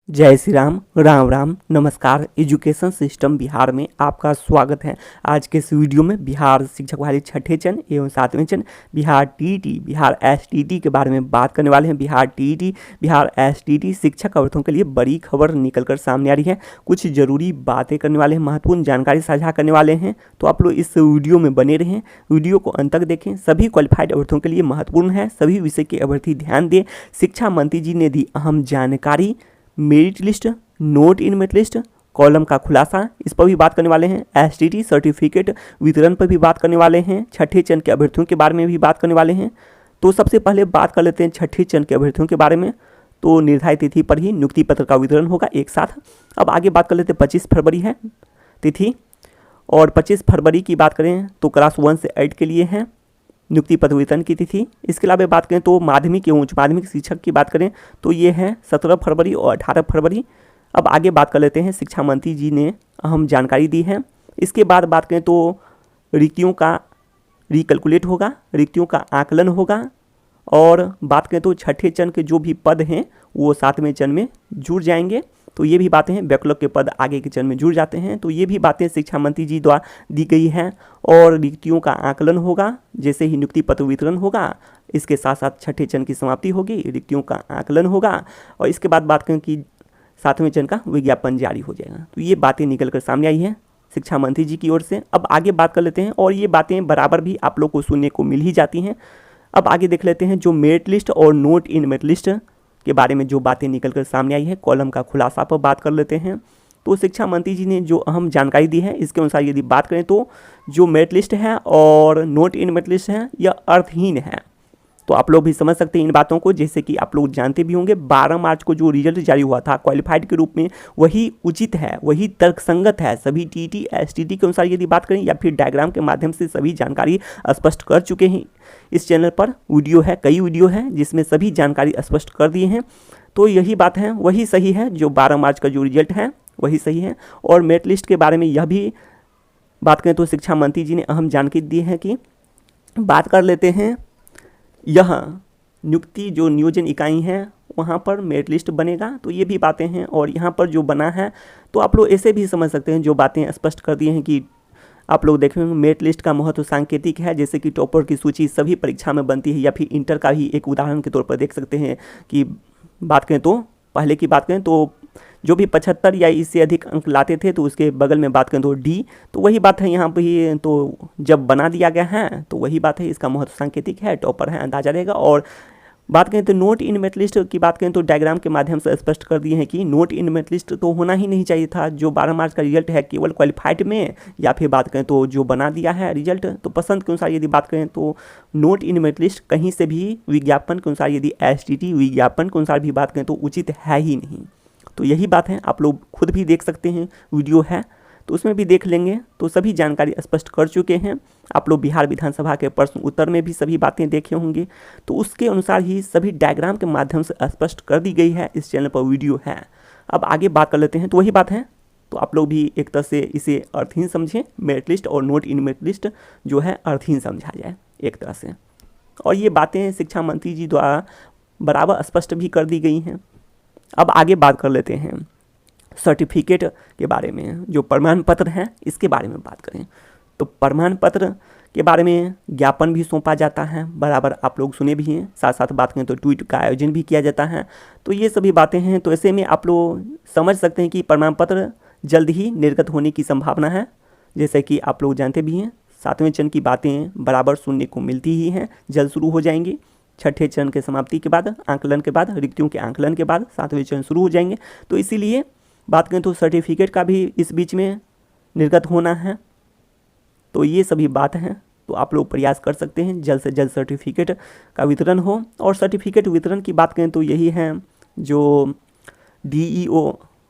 जय श्री राम, राम राम, नमस्कार। Education system Bihar में आपका स्वागत है। आज के इस वीडियो में बिहार शिक्षक बहाली छठे चरण एवं सातवें चरण बिहार टीईटी, बिहार एसटीटी के बारे में बात करने वाले हैं। बिहार टीईटी, बिहार एसटीटी शिक्षक अभ्यर्थियों के लिए बड़ी खबर निकलकर सामने आ रही है। कुछ जरूरी बातें करने वाले हैं, महत्वपूर्ण जानकारी साझा करने वाले हैं, तो आप लोग इस वीडियो में बने रहें, वीडियो को अंत तक देखें। सभी क्वालिफाइड अभ्यर्थियों के लिए महत्वपूर्ण है, सभी विषय के अभ्यर्थी ध्यान दें। शिक्षा मंत्री जी ने दी अहम जानकारी, merit list, note in merit list, column का खुलासा, इस पर भी बात करने वाले हैं। एसटीटी सर्टिफिकेट वितरण पर भी बात करने वाले हैं। छठे चरण के अभ्यर्थियों के बारे में भी बात करने वाले हैं। तो सबसे पहले बात कर लेते हैं छठे चरण के अभ्यर्थियों के बारे में। तो निर्धारित तिथि पर ही नियुक्ति पत्र का वितरण होगा एक साथ। अब आगे बात कर लेते हैं, 25 फरवरी है तिथि, और 25 फरवरी की बात करें तो क्लास 1 से 8 के लिए है नियुक्ति पत्र वितरण की तिथि। इसके अलावा बात करें तो माध्यमिक एवं उच्च माध्यमिक शिक्षक की बात करें तो ये है 17 फरवरी और 18 फरवरी। अब आगे बात कर लेते हैं, शिक्षा मंत्री जी ने अहम जानकारी दी है। इसके बाद बात करें तो रिक्तियों का रिकैलकुलेट होगा, रिक्तियों का आकलन होगा, और बात करें तो छठे चरण के जो भी पद हैं वो सातवें चरण में जुड़ जाएंगे। तो ये भी बातें हैं, बैकलॉग के पद आगे के चरण में जुड़ जाते हैं। तो ये भी बातें शिक्षा मंत्री जी द्वारा दी गई हैं। और रिक्तियों का आकलन होगा, जैसे ही नियुक्ति पत्र वितरण होगा इसके साथ साथ छठे चरण की समाप्ति होगी, रिक्तियों का आकलन होगा, और इसके बाद बात करें कि सातवें चरण का विज्ञापन जारी हो जाएगा। तो ये बातें निकल कर सामने आई हैं शिक्षा मंत्री जी की ओर से। अब आगे बात कर लेते हैं, और ये बातें बराबर भी आप लोग को सुनने को मिल ही जाती हैं। अब आगे देख लेते हैं जो मेरिट लिस्ट और नोट इन मेरिट लिस्ट के बारे में जो बातें निकलकर सामने आई है। कॉलम का खुलासा पर बात कर लेते हैं। तो शिक्षा मंत्री जी ने जो अहम जानकारी दी है इसके अनुसार यदि बात करें तो जो मेरिट लिस्ट है और नोट इन मेरिट लिस्ट है यह अर्थहीन है। तो आप लोग भी समझ सकते हैं इन बातों को, जैसे कि आप लोग जानते भी होंगे 12 मार्च को जो रिजल्ट जारी हुआ था क्वालिफाइड के रूप में वही उचित है, वही तर्कसंगत है। सभी टीटी एसटीटी के अनुसार यदि बात करें या फिर डायग्राम के माध्यम से सभी जानकारी स्पष्ट कर चुके हैं। इस चैनल पर वीडियो है, कई वीडियो है जिसमें सभी जानकारी स्पष्ट कर दिए हैं। तो यही बात है, वही सही है, जो 12 मार्च का जो रिजल्ट है वही सही है। और मेरिट लिस्ट के बारे में यह भी बात करें तो शिक्षा मंत्री जी ने अहम जानकारी दी है कि बात कर लेते हैं, यह नियुक्ति जो नियोजन इकाई है वहाँ पर मेरिट लिस्ट बनेगा। तो ये भी बातें हैं, और यहाँ पर जो बना है तो आप लोग ऐसे भी समझ सकते हैं, जो बातें स्पष्ट कर दी हैं कि आप लोग देखेंगे मेरिट लिस्ट का महत्व सांकेतिक है। जैसे कि टॉपर की सूची सभी परीक्षा में बनती है, या फिर इंटर का ही एक उदाहरण के तौर पर देख सकते हैं कि बात करें तो पहले की बात करें तो जो भी 75 या इससे अधिक अंक लाते थे तो उसके बगल में बात करें तो डी, तो वही बात है यहाँ पर ही। तो जब बना दिया गया है तो वही बात है, इसका महत्व सांकेतिक है, टॉपर है, अंदाजा रहेगा। और बात करें तो नोट इन मेरिट लिस्ट की बात करें तो डायग्राम के माध्यम से स्पष्ट कर दिए हैं कि नोट इन मेरिट लिस्ट तो होना ही नहीं चाहिए था। जो 12 मार्च का रिजल्ट है केवल क्वालिफाइड में, या फिर बात करें तो जो बना दिया है रिजल्ट तो पसंद के अनुसार यदि बात करें तो नोट इन मेरिट लिस्ट कहीं से भी विज्ञापन के अनुसार यदि एसटीटी विज्ञापन के अनुसार भी बात करें तो उचित है ही नहीं। तो यही बात है, आप लोग खुद भी देख सकते हैं, वीडियो है तो उसमें भी देख लेंगे। तो सभी जानकारी स्पष्ट कर चुके हैं। आप लोग बिहार विधानसभा के प्रश्न उत्तर में भी सभी बातें देखे होंगे, तो उसके अनुसार ही सभी डायग्राम के माध्यम से स्पष्ट कर दी गई है। इस चैनल पर वीडियो है। अब आगे बात कर लेते हैं, तो वही बात है, तो आप लोग भी एक तरह से इसे अर्थहीन समझें। मेरिट लिस्ट और नोट इन मेरिट लिस्ट जो है अर्थहीन समझा जाए एक तरह से। और ये बातें शिक्षा मंत्री जी द्वारा बराबर स्पष्ट भी कर दी गई हैं। अब आगे बात कर लेते हैं सर्टिफिकेट के बारे में, जो प्रमाण पत्र हैं इसके बारे में बात करें तो प्रमाण पत्र के बारे में ज्ञापन भी सौंपा जाता है, बराबर आप लोग सुने भी हैं। साथ साथ बात करें तो ट्वीट का आयोजन भी किया जाता है। तो ये सभी बातें हैं। तो ऐसे में आप लोग समझ सकते हैं कि प्रमाण पत्र जल्द ही निर्गत होने की संभावना है। जैसे कि आप लोग जानते भी हैं, सातवें चरण की बातें बराबर सुनने को मिलती ही हैं, जल्द शुरू हो जाएंगी। छठे चरण के समाप्ति के बाद, आंकलन के बाद, रिक्तियों के आंकलन के बाद सातवें चरण शुरू हो जाएंगे। तो इसीलिए बात करें तो सर्टिफिकेट का भी इस बीच में निर्गत होना है। तो ये सभी बात हैं। तो आप लोग प्रयास कर सकते हैं जल्द से जल्द सर्टिफिकेट का वितरण हो। और सर्टिफिकेट वितरण की बात करें तो यही है जो डीईओ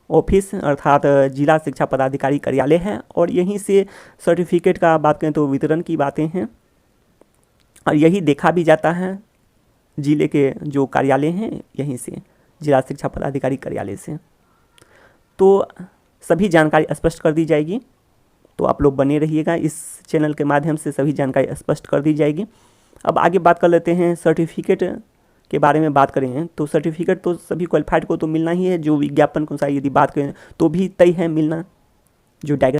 ऑफिस अर्थात जिला शिक्षा पदाधिकारी कार्यालय है, और यहीं से सर्टिफिकेट का बात करें तो वितरण की बातें हैं। और यही देखा भी जाता है जिले के जो कार्यालय हैं, यहीं से जिला शिक्षा पदाधिकारी कार्यालय से। तो सभी जानकारी स्पष्ट कर दी जाएगी। तो आप लोग बने रहिएगा, इस चैनल के माध्यम से सभी जानकारी स्पष्ट कर दी जाएगी। अब आगे बात कर लेते हैं सर्टिफिकेट के बारे में बात करें तो सर्टिफिकेट तो सभी क्वालिफाइड को तो मिलना ही है, जो विज्ञापन के अनुसार यदि बात करें तो भी तय है मिलना। जो डायग्राम